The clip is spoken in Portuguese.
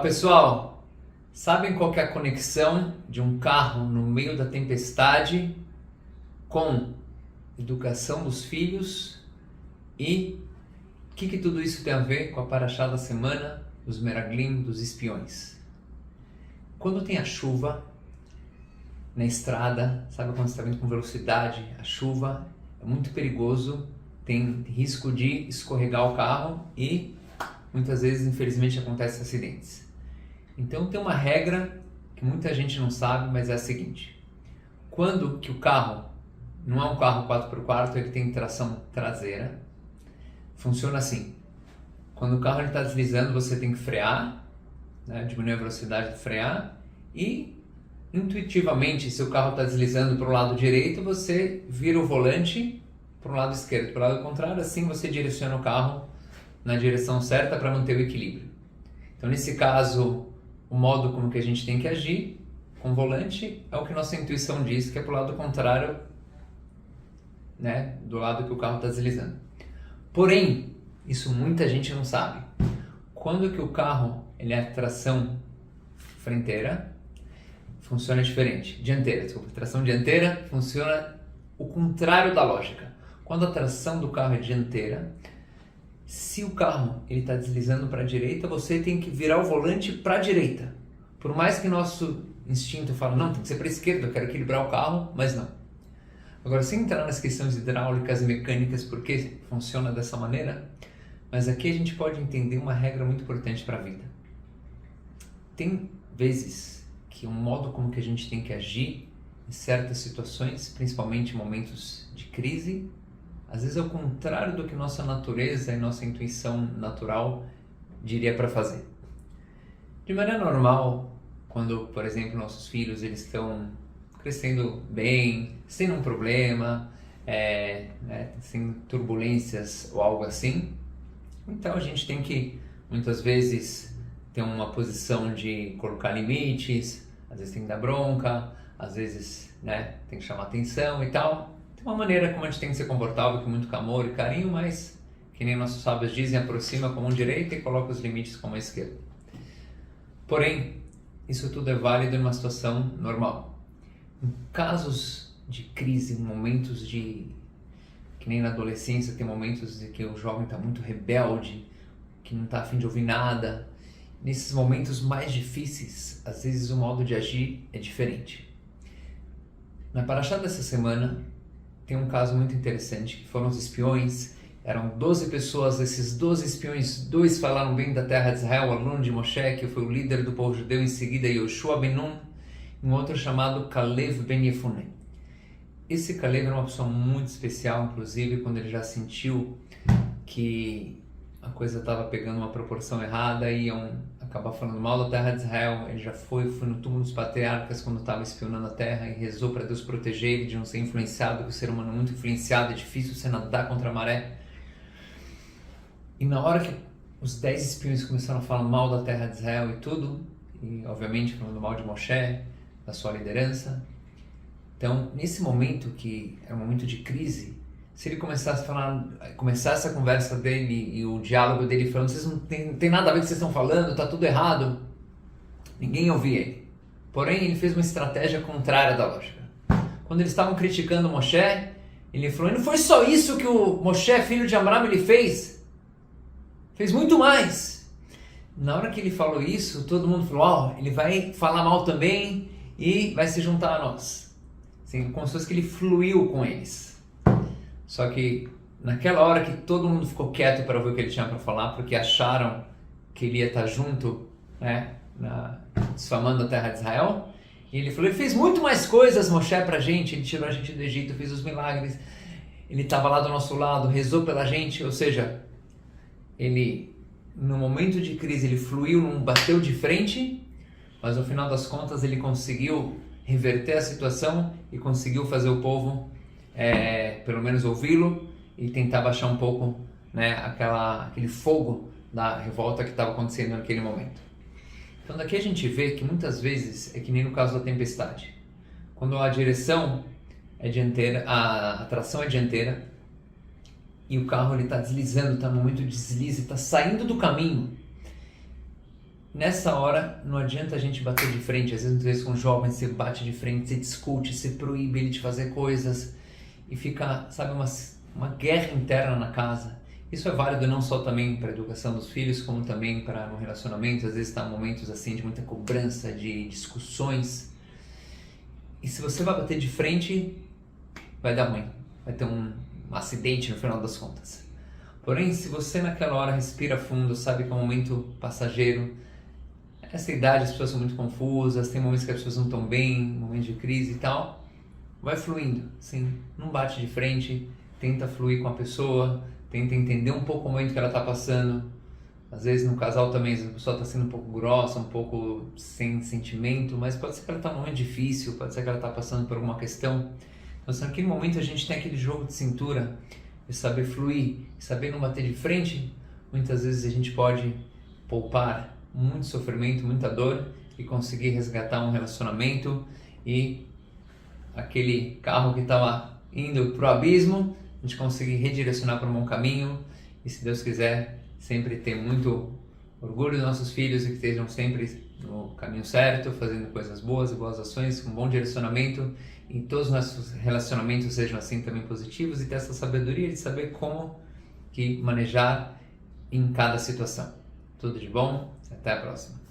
pessoal, sabem qual que é a conexão de um carro no meio da tempestade com educação dos filhos e o que tudo isso tem a ver com a paraxá da semana, dos meraglim, dos espiões? Quando tem a chuva na estrada, sabe quando você está vindo com velocidade, a chuva é muito perigoso, tem risco de escorregar o carro e muitas vezes, infelizmente, acontecem acidentes. Então tem uma regra que muita gente não sabe, mas é a seguinte: quando que o carro não é um carro 4x4, ele tem tração traseira, funciona assim: quando o carro está deslizando, você tem que frear, né, diminuir a velocidade de frear, e intuitivamente, se o carro está deslizando para o lado direito, você vira o volante para o lado esquerdo, para o lado contrário, assim você direciona o carro na direção certa para manter o equilíbrio. Então, nesse caso, o modo como que a gente tem que agir com o volante é o que nossa intuição diz, que é para o lado contrário, né, do lado que o carro está deslizando. Porém, isso muita gente não sabe. Quando que o carro ele é tração fronteira, funciona diferente. Dianteira, desculpa. Tração dianteira funciona o contrário da lógica. Quando a tração do carro é dianteira, se o carro está deslizando para a direita, você tem que virar o volante para a direita. Por mais que nosso instinto fale, não, tem que ser para a esquerda, eu quero equilibrar o carro, mas não. Agora, sem entrar nas questões hidráulicas e mecânicas, por que funciona dessa maneira, mas aqui a gente pode entender uma regra muito importante para a vida. Tem vezes que o modo como que a gente tem que agir em certas situações, principalmente em momentos de crise, às vezes é o contrário do que nossa natureza e nossa intuição natural diria para fazer. De maneira normal, quando, por exemplo, nossos filhos eles estão crescendo bem, sem um problema, sem turbulências ou algo assim, então a gente tem que, muitas vezes, ter uma posição de colocar limites, às vezes tem que dar bronca, às vezes tem que chamar atenção e tal. Uma maneira como a gente tem que ser comportável, com muito amor e carinho, mas, que nem nossos sábios dizem, aproxima com a mão direita e coloca os limites com a mão esquerda. Porém, isso tudo é válido em uma situação normal. Em casos de crise, em momentos que nem na adolescência, tem momentos em que o jovem está muito rebelde, que não está a fim de ouvir nada. Nesses momentos mais difíceis, às vezes o modo de agir é diferente. Na paraxá dessa semana, tem um caso muito interessante, que foram os espiões. Eram 12 pessoas, esses 12 espiões, 2 falaram bem da terra de Israel, aluno de Moshe, que foi o líder do povo judeu, em seguida Yoshua ben Nun, e um outro chamado Kalev ben Yefune. Esse Kalev era uma pessoa muito especial, inclusive quando ele já sentiu que a coisa estava pegando uma proporção errada e iam acabar falando mal da terra de Israel. Ele já foi no túmulo dos patriarcas quando estava espionando a terra e rezou para Deus proteger ele de não ser influenciado, porque o ser humano é muito influenciado, é difícil você nadar contra a maré. E na hora que os 10 espiões começaram a falar mal da terra de Israel e tudo, e obviamente falando mal de Moshe, da sua liderança, então nesse momento que é um momento de crise, se ele começasse a conversa dele e o diálogo dele falando, vocês não tem nada a ver com o que vocês estão falando, tá tudo errado, ninguém ouvia ele. Porém, ele fez uma estratégia contrária da lógica. Quando eles estavam criticando Moshe, ele falou, não foi só isso que o Moshe, filho de Amram, ele fez muito mais. Na hora que ele falou isso, todo mundo falou, ele vai falar mal também e vai se juntar a nós. Assim, como se fosse que ele fluiu com eles. Só que naquela hora que todo mundo ficou quieto para ouvir o que ele tinha para falar, porque acharam que ele ia estar junto, desfamando a terra de Israel, e ele falou, ele fez muito mais coisas, Moshe, pra gente, ele tirou a gente do Egito, fez os milagres, ele estava lá do nosso lado, rezou pela gente, ou seja, ele, no momento de crise, ele fluiu, não bateu de frente, mas no final das contas ele conseguiu reverter a situação e conseguiu fazer o povo pelo menos ouvi-lo e tentar baixar um pouco aquele fogo da revolta que estava acontecendo naquele momento. Então daqui a gente vê que muitas vezes é que nem no caso da tempestade. Quando a direção é dianteira, a tração é dianteira e o carro está deslizando, está no momento de deslize, está saindo do caminho. nessa hora não adianta a gente bater de frente. Às vezes com jovens você bate de frente, você discute, você proíbe ele de fazer coisas e fica, sabe, uma guerra interna na casa. Isso é válido não só também para a educação dos filhos, como também para um relacionamento. Às vezes está momentos assim de muita cobrança, de discussões. E se você vai bater de frente, vai dar ruim. Vai ter um acidente no final das contas. Porém, se você naquela hora respira fundo, sabe que é um momento passageiro, essa idade as pessoas são muito confusas, tem momentos que as pessoas não estão bem, momentos de crise e tal, vai fluindo, sim, não bate de frente, tenta fluir com a pessoa, tenta entender um pouco o momento que ela está passando. Às vezes no casal também a pessoa está sendo um pouco grossa, um pouco sem sentimento, mas pode ser que ela está num momento difícil, pode ser que ela está passando por alguma questão. Então, naquele momento a gente tem aquele jogo de cintura, de saber fluir, saber não bater de frente. Muitas vezes a gente pode poupar muito sofrimento, muita dor e conseguir resgatar um relacionamento e aquele carro que estava indo para o abismo, a gente conseguir redirecionar para um bom caminho e, se Deus quiser, sempre ter muito orgulho dos nossos filhos e que estejam sempre no caminho certo, fazendo coisas boas e boas ações, com um bom direcionamento, e todos os nossos relacionamentos sejam assim também positivos e ter essa sabedoria de saber como que manejar em cada situação. Tudo de bom, até a próxima.